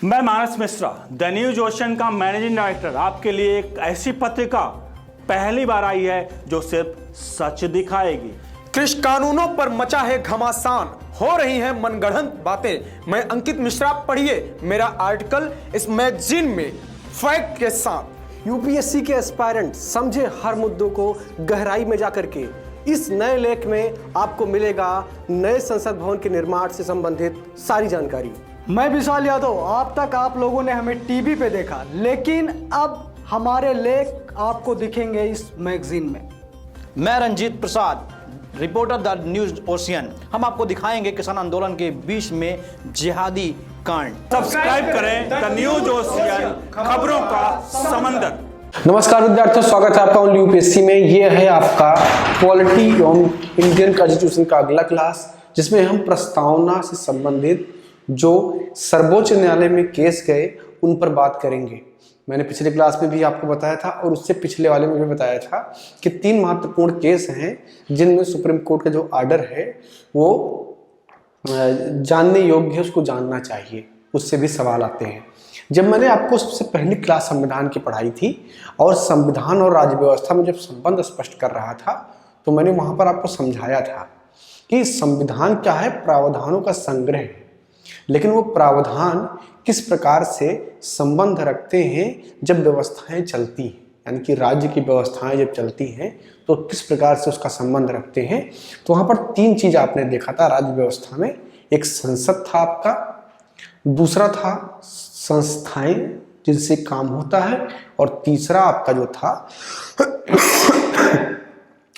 मैं मानस Mishra, the news ocean का managing director, आपके लिए एक ऐसी पत्रिका पहली बार आई है जो सिर्फ सच दिखाएगी। कृषि कानूनों पर मचा है घमासान, हो रही हैं मनगढ़ंत बातें। मैं अंकित मिश्रा, पढ़िए मेरा आर्टिकल इस मैगजीन में फैक्ट के साथ। यूपीएससी के एस्पायरेंट समझे हर मुद्दों को गहराई में जाकर के। इस नए लेख में आपको मिलेगा नए संसद भवन के निर्माण से संबंधित सारी जानकारी। मैं विशाल यादव, अब तक आप लोगों ने हमें टीवी पे देखा, लेकिन अब हमारे लेख आपको दिखेंगे इस मैगजीन में। मैं Ranjit Prasad, reporter the news ocean. हम आपको दिखाएंगे किसान आंदोलन के बीच में जिहादी कांड। सब्सक्राइब करें द न्यूज ओशियन, खबरों का समंदर। नमस्कार विद्यार्थियों, स्वागत है आपका ओनली यूपीएससी में। ये है आपका पॉलिटी एवं इंडियन कॉन्स्टिट्यूशन का अगला क्लास, जिसमें हम प्रस्तावना से संबंधित जो सर्वोच्च न्यायालय में केस गए उन पर बात करेंगे। मैंने पिछले क्लास में भी आपको बताया था और उससे पिछले वाले में भी बताया था कि 3 महत्वपूर्ण केस हैं जिनमें सुप्रीम कोर्ट का जो ऑर्डर है वो जानने योग्य है, उसको जानना चाहिए, उससे भी सवाल आते हैं। जब मैंने आपको सबसे पहली क्लास संविधान की पढ़ाई थी और संविधान और राज्य व्यवस्था में जब संबंध स्पष्ट कर रहा था, तो मैंने वहां पर आपको समझाया था कि संविधान क्या है, प्रावधानों का संग्रह है, लेकिन वो प्रावधान किस प्रकार से संबंध रखते हैं जब व्यवस्थाएं चलती हैं, यानी कि राज्य की व्यवस्थाएं जब चलती हैं तो किस प्रकार से उसका संबंध रखते हैं। तो वहां पर 3 चीज आपने देखा था राज्य व्यवस्था में। एक संसद था आपका, दूसरा था संस्थाएं जिनसे काम होता है, और तीसरा आपका जो था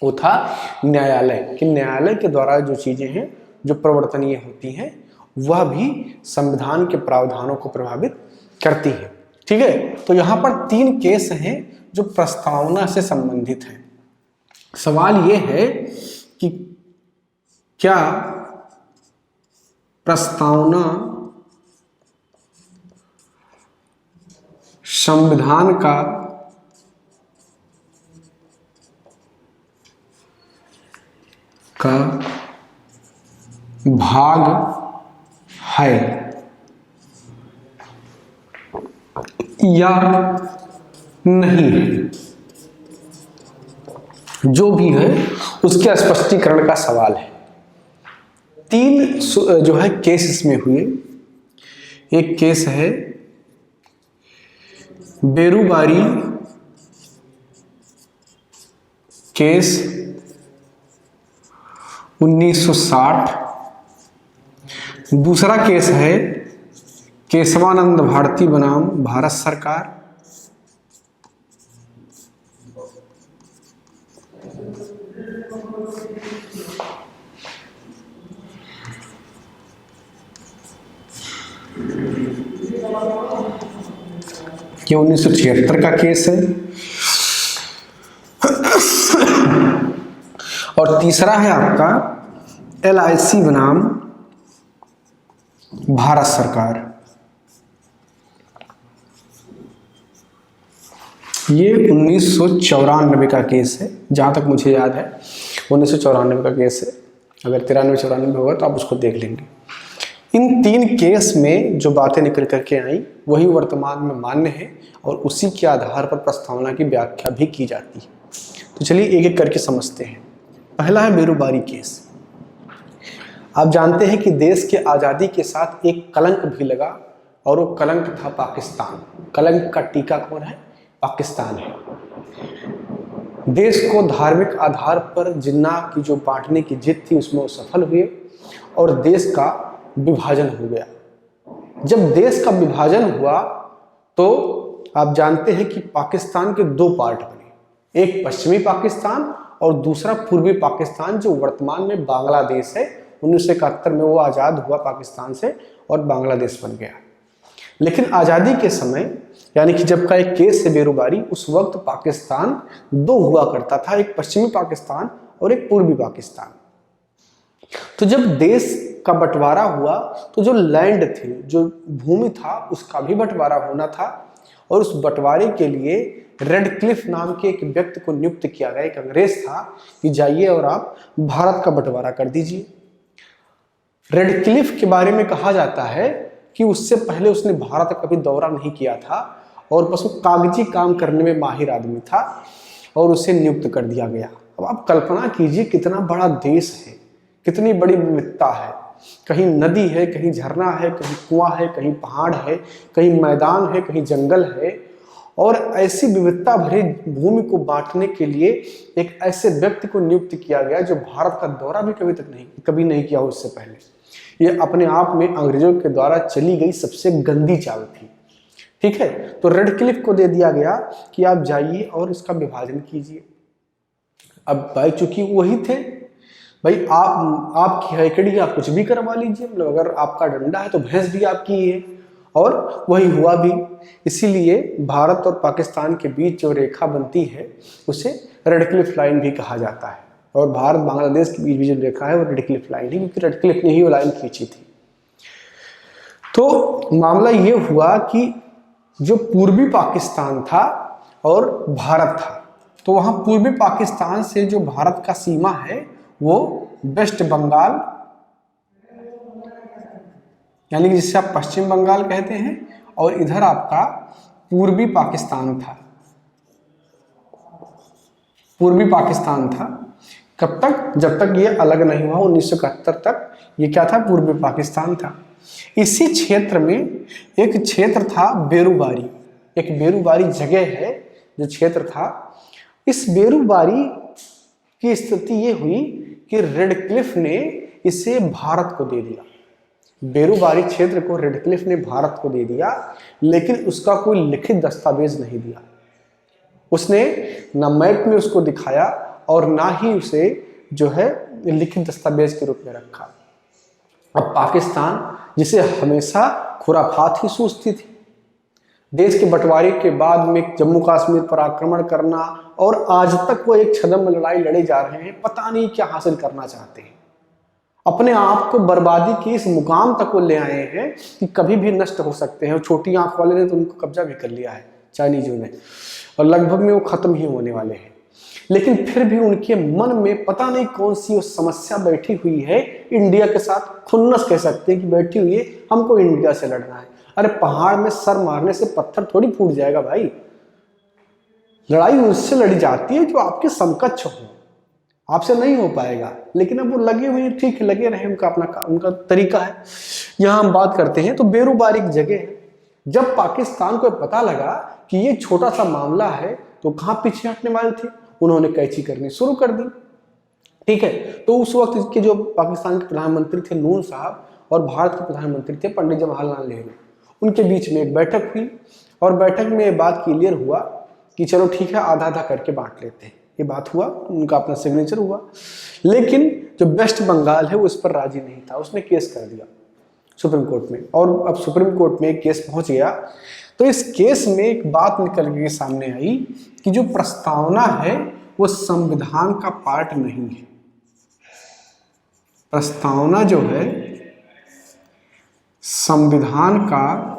वो था न्यायालय, कि न्यायालय के द्वारा जो चीजें हैं जो प्रवर्तनीय होती हैं वह भी संविधान के प्रावधानों को प्रभावित करती है। ठीक है, तो यहां पर 3 केस हैं जो प्रस्तावना से संबंधित हैं। सवाल यह है कि क्या प्रस्तावना संविधान का भाग है या नहीं है। जो भी है उसके स्पष्टीकरण का सवाल है। 3 जो है केस इसमें हुए। एक केस है बेरुबारी केस 1960। दूसरा केस है केशवानंद भारती बनाम भारत सरकार। ये 1976 का केस है। और तीसरा है आपका LIC बनाम भारत सरकार। ये 1994 का केस है, जहां तक मुझे याद है 1994 का केस है। अगर 93-94 होगा तो आप उसको देख लेंगे। इन 3 केस में जो बातें निकल करके आई वही वर्तमान में मान्य है और उसी के आधार पर प्रस्तावना की व्याख्या भी की जाती है। तो चलिए एक एक करके समझते हैं। पहला है बेरुबारी केस। आप जानते हैं कि देश के आज़ादी के साथ एक कलंक भी लगा और वो कलंक था पाकिस्तान। कलंक का टीका कौन है? पाकिस्तान है। देश को धार्मिक आधार पर जिन्ना की जो बांटने की जिद थी उसमें वो सफल हुए और देश का विभाजन हो गया। जब देश का विभाजन हुआ तो आप जानते हैं कि पाकिस्तान के 2 पार्ट बने, एक पश्चिमी पाकिस्तान और दूसरा पूर्वी पाकिस्तान, जो वर्तमान में बांग्लादेश है। 1971 में वो आज़ाद हुआ पाकिस्तान से और बांग्लादेश बन गया। लेकिन आज़ादी के समय, यानी कि जब का एक केस है बेरुबारी, उस वक्त पाकिस्तान 2 हुआ करता था, एक पश्चिमी पाकिस्तान और एक पूर्वी पाकिस्तान। तो जब देश का बंटवारा हुआ तो जो लैंड थी, जो भूमि था, उसका भी बंटवारा होना था और उस बंटवारे के लिए रेडक्लिफ नाम के एक व्यक्ति को नियुक्त किया गया, एक अंग्रेज था, कि जाइए और आप भारत का बंटवारा कर दीजिए। रेडक्लिफ के बारे में कहा जाता है कि उससे पहले उसने भारत का कभी दौरा नहीं किया था और बस वो कागजी काम करने में माहिर आदमी था और उसे नियुक्त कर दिया गया। अब आप कल्पना कीजिए कितना बड़ा देश है, कितनी बड़ी विविधता है, कहीं नदी है, कहीं झरना है, कहीं कुआं है, कहीं पहाड़ है, कहीं मैदान है, कहीं जंगल है, और ऐसी विविधता भरी भूमि को बांटने के लिए एक ऐसे व्यक्ति को नियुक्त किया गया जो भारत का दौरा भी कभी नहीं किया उससे पहले। ये अपने आप में अंग्रेजों के द्वारा चली गई सबसे गंदी चाल थी। ठीक है, तो रेडक्लिफ को दे दिया गया कि आप जाइए और इसका विभाजन कीजिए। अब भाई चूंकि वही थे, भाई आपकी हैकड़ी आप कुछ भी करवा लीजिए, मतलब अगर आपका डंडा है तो भैंस भी आपकी है, और वही हुआ भी। इसीलिए भारत और पाकिस्तान के बीच जो रेखा बनती है उसे रेडक्लिफ लाइन भी कहा जाता है, और भारत बांग्लादेश के बीच भी जो रेखा है वो रेडक्लिफ लाइन है, क्योंकि रेडक्लिफ ने ही वो लाइन खींची थी। तो मामला ये हुआ कि जो पूर्वी पाकिस्तान था और भारत था, तो वहां पूर्वी पाकिस्तान से जो भारत का सीमा है वो वेस्ट बंगाल, यानी कि जिसे आप पश्चिम बंगाल कहते हैं, और इधर आपका पूर्वी पाकिस्तान था। पूर्वी पाकिस्तान था कब तक? जब तक ये अलग नहीं हुआ 1971 तक ये क्या था? पूर्वी पाकिस्तान था। इसी क्षेत्र में एक क्षेत्र था बेरूबारी, एक बेरूबारी जगह है जो क्षेत्र था। इस बेरूबारी की स्थिति ये हुई कि रेडक्लिफ ने इसे भारत को दे दिया। बेरूबारी क्षेत्र को रेडक्लिफ ने भारत को दे दिया, लेकिन उसका कोई लिखित दस्तावेज नहीं दिया। उसने ना मैप में उसको दिखाया और ना ही उसे जो है लिखित दस्तावेज के रूप में रखा। अब पाकिस्तान, जिसे हमेशा खुराफात ही सूझती थी, देश के बंटवारे के बाद में जम्मू कश्मीर पर आक्रमण करना, और आज तक वो एक छद्म लड़ाई लड़े जा रहे हैं, पता नहीं क्या हासिल करना चाहते हैं। अपने आप को बर्बादी के इस मुकाम तक वो ले आए हैं कि कभी भी नष्ट हो सकते हैं। छोटी आंख वाले ने तो उनको कब्जा भी कर लिया है चाइनीजों ने, और लगभग में वो खत्म ही होने वाले हैं। लेकिन फिर भी उनके मन में पता नहीं कौन सी वो समस्या बैठी हुई है, इंडिया के साथ खुन्नस कह सकते हैं कि बैठी हुई है, हमको इंडिया से लड़ना है। अरे पहाड़ में सर मारने से पत्थर थोड़ी फूट जाएगा भाई, लड़ाई उससे लड़ी जाती है जो आपके समकक्ष हो, आपसे नहीं हो पाएगा। लेकिन अब वो लगे हुए हैं, ठीक है, लगे रहे, उनका तरीका है। यहाँ हम बात करते हैं तो बेरूबारी की जगह है। जब पाकिस्तान को पता लगा कि ये छोटा सा मामला है तो कहाँ पीछे हटने वाले थे, उन्होंने कैची करनी शुरू कर दी। ठीक है, तो उस वक्त के जो पाकिस्तान के प्रधानमंत्री थे नून साहब, और भारत के प्रधानमंत्री थे पंडित जवाहरलाल नेहरू, उनके बीच में एक बैठक हुई, और बैठक में ये बात क्लियर हुआ कि चलो ठीक है, आधा आधा करके बांट लेते हैं। ये बात हुआ, उनका अपना सिग्नेचर हुआ। लेकिन जो वेस्ट बंगाल है वो इस पर राजी नहीं था, उसने केस कर दिया सुप्रीम कोर्ट में, और अब सुप्रीम कोर्ट में केस पहुंच गया। तो इस केस में एक बात निकल के सामने आई कि जो प्रस्तावना है वो संविधान का पार्ट नहीं है। प्रस्तावना जो है संविधान का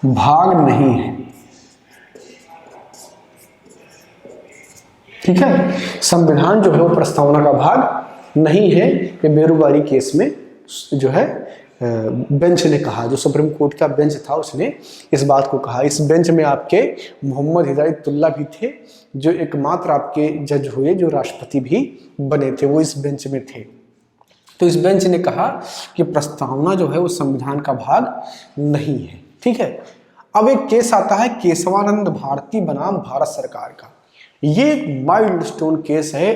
भाग नहीं है। ठीक है, संविधान जो है वो प्रस्तावना का भाग नहीं है। ये बेरूबारी केस में जो है बेंच ने कहा, जो सुप्रीम कोर्ट का बेंच था उसने इस बात को कहा। इस बेंच में आपके मोहम्मद हिदायतुल्लाह भी थे, जो एकमात्र आपके जज हुए जो राष्ट्रपति भी बने थे, वो इस बेंच में थे। तो इस बेंच ने कहा कि प्रस्तावना जो है वो संविधान का भाग नहीं है। ठीक है, अब एक केस आता है केशवानंद भारती बनाम भारत सरकार का। ये एक माइलस्टोन केस है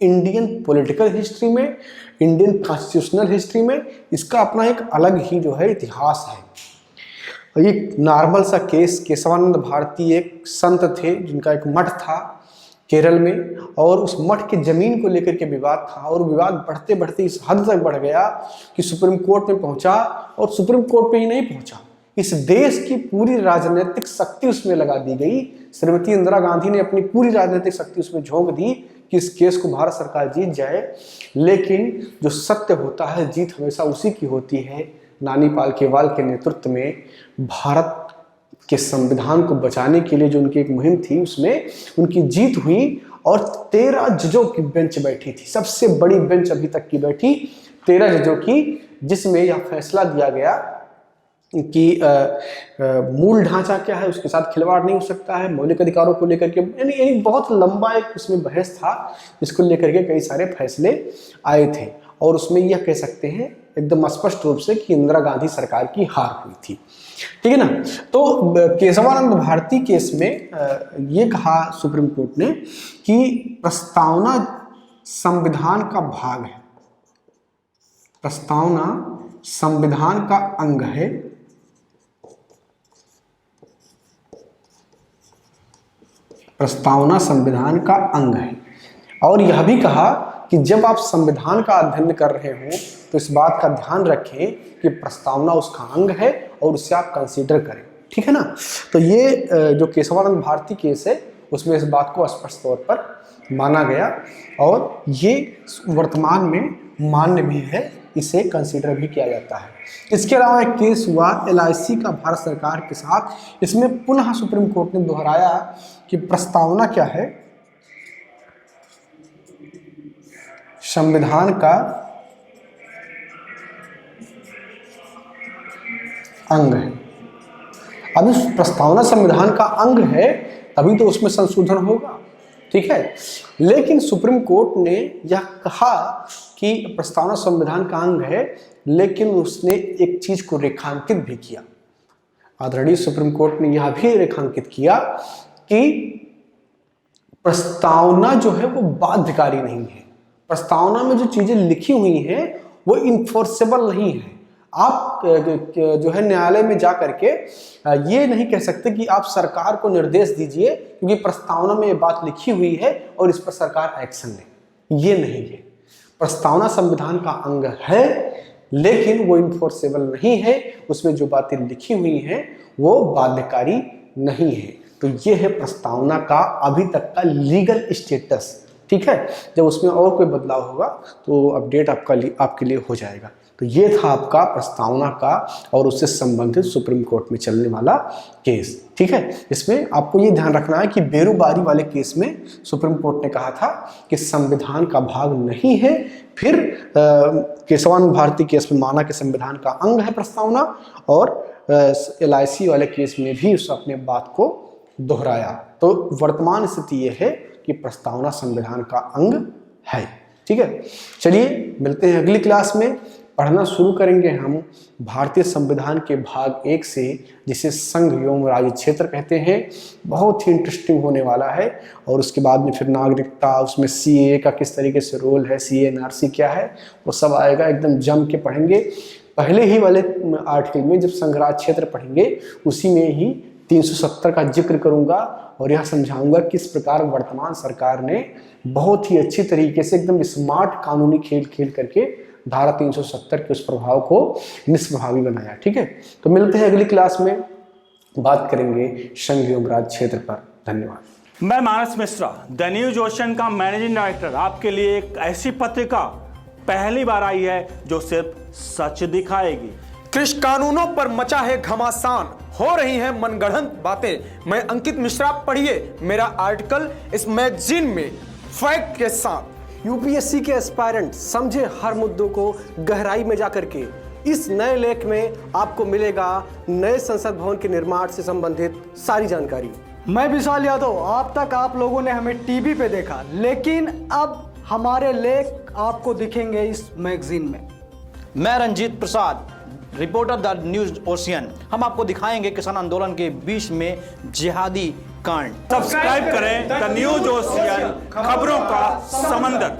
इंडियन पॉलिटिकल हिस्ट्री में, इंडियन कॉन्स्टिट्यूशनल हिस्ट्री में। इसका अपना एक अलग ही जो है इतिहास है। ये नॉर्मल सा केस, केशवानंद भारती एक संत थे जिनका एक मठ था केरल में, और उस मठ के जमीन को लेकर के विवाद था, और विवाद बढ़ते बढ़ते इस हद तक बढ़ गया कि सुप्रीम कोर्ट में पहुंचा, और सुप्रीम कोर्ट में ही नहीं पहुंचा, इस देश की पूरी राजनीतिक शक्ति उसमें लगा दी गई। श्रीमती इंदिरा गांधी ने अपनी पूरी राजनीतिक शक्ति उसमें झोंक दी कि इस केस को भारत सरकार जीत जाए। लेकिन जो सत्य होता है, जीत हमेशा उसी की होती है। नानी पालकीवाल के नेतृत्व में भारत के संविधान को बचाने के लिए जो उनकी एक मुहिम थी, उसमें उनकी जीत हुई, और 13 जजों की बेंच बैठी थी, सबसे बड़ी बेंच अभी तक की बैठी 13 जजों की, जिसमें यह फैसला दिया गया कि मूल ढांचा क्या है, उसके साथ खिलवाड़ नहीं हो सकता है, मौलिक अधिकारों को लेकर के, यानी बहुत लंबा एक उसमें बहस था, जिसको लेकर के कई सारे फैसले आए थे। और उसमें यह कह सकते हैं एकदम स्पष्ट रूप से कि इंदिरा गांधी सरकार की हार हुई थी, ठीक है ना। तो केशवानंद भारती केस में ये कहा सुप्रीम कोर्ट ने कि प्रस्तावना संविधान का भाग है, प्रस्तावना संविधान का अंग है, प्रस्तावना संविधान का अंग है। और यह भी कहा कि जब आप संविधान का अध्ययन कर रहे हो तो इस बात का ध्यान रखें कि प्रस्तावना उसका अंग है और उसे आप कंसीडर करें, ठीक है ना। तो ये जो केशवानंद भारती केस है उसमें इस बात को स्पष्ट तौर पर माना गया और ये वर्तमान में मान्य भी है, इसे कंसीडर भी किया जाता है। इसके अलावा एक केस हुआ LIC का भारत सरकार के साथ, इसमें पुनः सुप्रीम कोर्ट ने दोहराया कि प्रस्तावना क्या है, संविधान का अंग है। अब इस प्रस्तावना संविधान का अंग है तभी तो उसमें संशोधन होगा, ठीक है। लेकिन सुप्रीम कोर्ट ने यह कहा कि प्रस्तावना संविधान का अंग है, लेकिन उसने एक चीज को रेखांकित भी किया। आदरणीय सुप्रीम कोर्ट ने यह भी रेखांकित किया कि प्रस्तावना जो है वो बाध्यकारी नहीं है, प्रस्तावना में जो चीजें लिखी हुई हैं वो इन्फोर्सेबल नहीं है। आप जो है न्यायालय में जा करके ये नहीं कह सकते कि आप सरकार को निर्देश दीजिए क्योंकि प्रस्तावना में ये बात लिखी हुई है और इस पर सरकार एक्शन ले, ये नहीं है। प्रस्तावना संविधान का अंग है लेकिन वो इन्फोर्सेबल नहीं है, उसमें जो बातें लिखी हुई हैं वो बाध्यकारी नहीं है। तो ये है प्रस्तावना का अभी तक का लीगल स्टेटस, ठीक है। जब उसमें और कोई बदलाव होगा तो अपडेट आपके लिए हो जाएगा। तो ये था आपका प्रस्तावना का और उससे संबंधित सुप्रीम कोर्ट में चलने वाला केस, ठीक है। इसमें आपको ये ध्यान रखना है कि बेरोबारी वाले केस में सुप्रीम कोर्ट ने कहा था कि संविधान का भाग नहीं है, फिर केशवानंद भारती केस में माना कि संविधान का अंग है प्रस्तावना, और LIC वाले केस में भी उस अपने बात को दोहराया। तो वर्तमान स्थिति ये है कि प्रस्तावना संविधान का अंग है, ठीक है। चलिए मिलते हैं अगली क्लास में। पढ़ना शुरू करेंगे हम भारतीय संविधान के भाग 1 से, जिसे संघ एवं राज्य क्षेत्र कहते हैं। बहुत ही इंटरेस्टिंग होने वाला है। और उसके बाद में फिर नागरिकता, उसमें CAA का किस तरीके से रोल है, CAA NRC क्या है, वो सब आएगा, एकदम जम के पढ़ेंगे। पहले ही वाले आर्टिकल में जब संघ राज्य क्षेत्र पढ़ेंगे उसी में ही 370 का जिक्र करूंगा और यह समझाऊंगा किस प्रकार वर्तमान सरकार ने बहुत ही अच्छी तरीके से एकदम स्मार्ट कानूनी खेल खेल करके धारा 370 के उस प्रभाव को निष्प्रभावी बनाया, ठीक है। तो मिलते हैं अगली क्लास में, बात करेंगे संघ एवं राज्य क्षेत्र पर। धन्यवाद। मैं मानस मिश्रा, द न्यूज ओशन का मैनेजिंग डायरेक्टर, आपके लिए एक ऐसी पत्रिका पहली बार आई है जो सिर्फ सच दिखाएगी। कृषि कानूनों पर मचा है घमासान, हो रही हैं मनगढ़ंत बातें। मैं अंकित मिश्रा, पढ़िए मेरा आर्टिकल इस मैगजीन में फैक्ट के साथ। UPSC के एस्पायरेंट समझे हर मुद्दों को गहराई में जाकर के। इस नए लेख में आपको मिलेगा नए संसद भवन के निर्माण से संबंधित सारी जानकारी। मैं विशाल यादव, अब तक आप लोगों ने हमें टीवी पे देखा, लेकिन अब हमारे लेख आपको दिखेंगे इस मैगजीन में। मैं Ranjit Prasad, reporter the news ocean. हम आपको दिखाएंगे किसान आंदोलन के बीच में जिहादी कांड। सब्सक्राइब करें द न्यूज ओशियन, खबरों का समंदर।